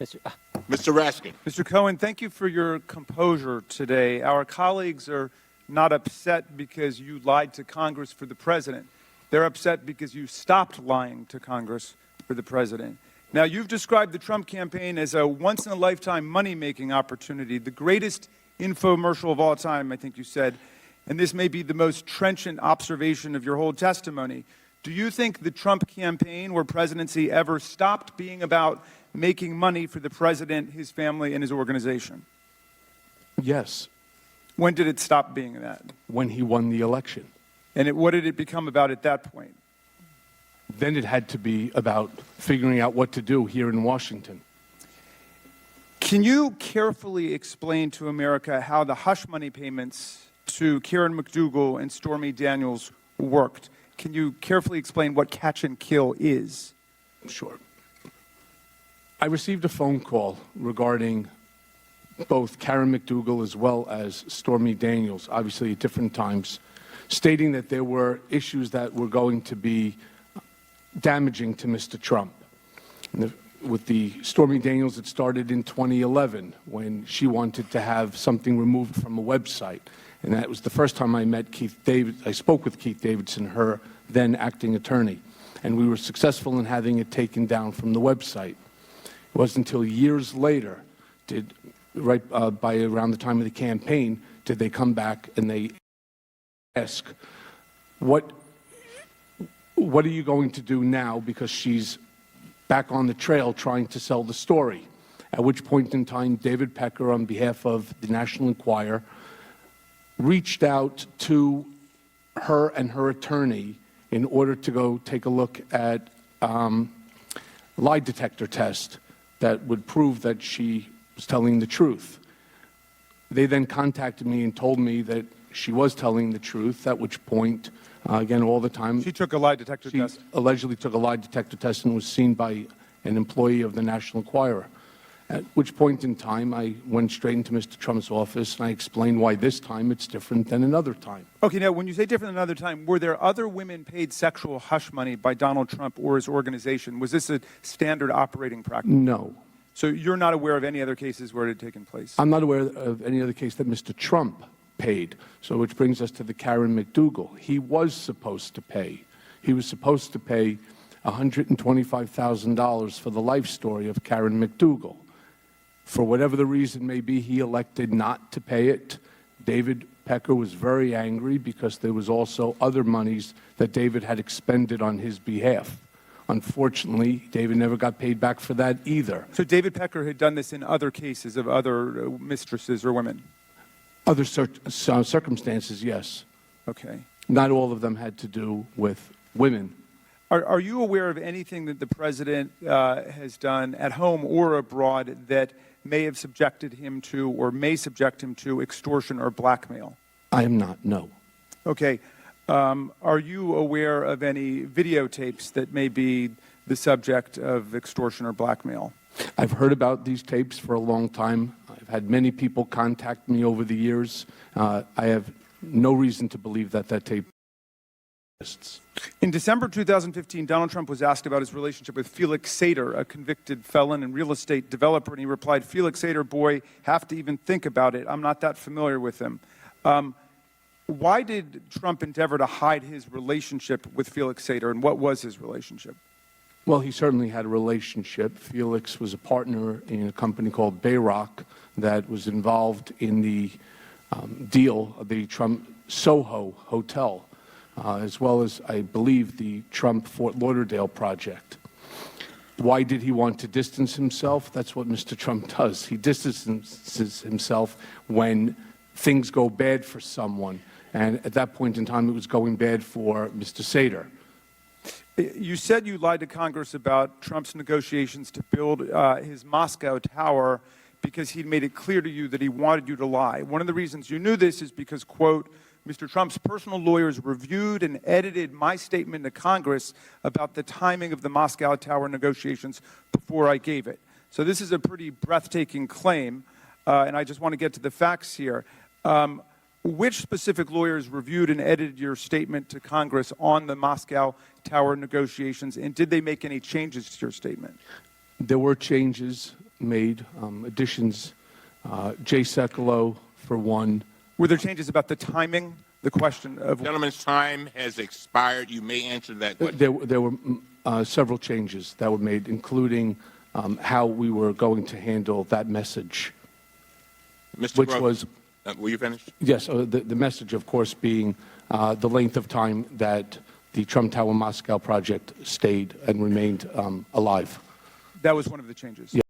Mr. Raskin. Mr. Cohen, thank you for your composure today. Our colleagues are not upset because you lied to Congress for the president. They're upset because you stopped lying to Congress for the president. Now, you've described the Trump campaign as a once-in-a-lifetime money-making opportunity, the greatest infomercial of all time, I think you said, and this may be the most trenchant observation of your whole testimony. Do you think the Trump campaign or presidency ever stopped being about making money for the president, his family, and his organization? Yes. When did it stop being that? When he won the election. And what did it become about at that point? Then it had to be about figuring out what to do here in Washington. Can you carefully explain to America how the hush money payments to Karen McDougal and Stormy Daniels worked? Can you carefully explain what catch and kill is? Sure. I received a phone call regarding both Karen McDougal as well as Stormy Daniels, obviously at different times, stating that there were issues that were going to be damaging to Mr. Trump. With the Stormy Daniels, it started in 2011 when she wanted to have something removed from a website. And that was the first time I met Keith David. I spoke with Keith Davidson, her then acting attorney, and we were successful in having it taken down from the website. It wasn't until years later, by around the time of the campaign, did they come back and they ask, what are you going to do now, because she's back on the trail trying to sell the story? At which point in time, David Pecker, on behalf of the National Enquirer, reached out to her and her attorney in order to go take a look at lie detector test that would prove that she was telling the truth. They then contacted me and told me that she was telling the truth, at which point, again, all the time... She took a lie detector test? She allegedly took a lie detector test and was seen by an employee of the National Enquirer. At which point in time, I went straight into Mr. Trump's office, and I explained why this time it's different than another time. Okay, now, when you say different than another time, were there other women paid sexual hush money by Donald Trump or his organization? Was this a standard operating practice? No. So you're not aware of any other cases where it had taken place? I'm not aware of any other case that Mr. Trump paid. So which brings us to the Karen McDougal. He was supposed to pay. He was supposed to pay $125,000 for the life story of Karen McDougal. For whatever the reason may be, he elected not to pay it. David Pecker was very angry because there was also other monies that David had expended on his behalf. Unfortunately, David never got paid back for that either. So David Pecker had done this in other cases of other mistresses or women? Other circumstances, yes. Okay. Not all of them had to do with women. Are you aware of anything that the president has done at home or abroad that may have subjected him to or may subject him to extortion or blackmail? I am not, no. Okay. Are you aware of any videotapes that may be the subject of extortion or blackmail? I've heard about these tapes for a long time. I've had many people contact me over the years. I have no reason to believe that that tape exists. In December 2015, Donald Trump was asked about his relationship with Felix Sater, a convicted felon and real estate developer, and he replied, "Felix Sater, boy, have to even think about it. I'm not that familiar with him." Why did Trump endeavor to hide his relationship with Felix Sater, and what was his relationship? Well, he certainly had a relationship. Felix was a partner in a company called Bayrock that was involved in the deal of the Trump Soho Hotel, as well as, I believe, the Trump Fort Lauderdale project. Why did he want to distance himself? That's what Mr. Trump does. He distances himself when things go bad for someone. And at that point in time, it was going bad for Mr. Sater. You said you lied to Congress about Trump's negotiations to build his Moscow tower because he'd made it clear to you that he wanted you to lie. One of the reasons you knew this is because, quote, Mr. Trump's personal lawyers reviewed and edited my statement to Congress about the timing of the Moscow tower negotiations before I gave it. So this is a pretty breathtaking claim, and I just want to get to the facts here. Which specific lawyers reviewed and edited your statement to Congress on the Moscow tower negotiations, and did they make any changes to your statement? There were changes. made, additions, Jay Sekulow for one. Were there changes about the timing? The question of Gentleman's time has expired. You may answer that question. There were several changes that were made, including how we were going to handle that message, Mr. which Gross, was, were you finished? yes, the message, of course, being the length of time that the Trump Tower Moscow project stayed and remained alive. that was one of the changes. Yeah.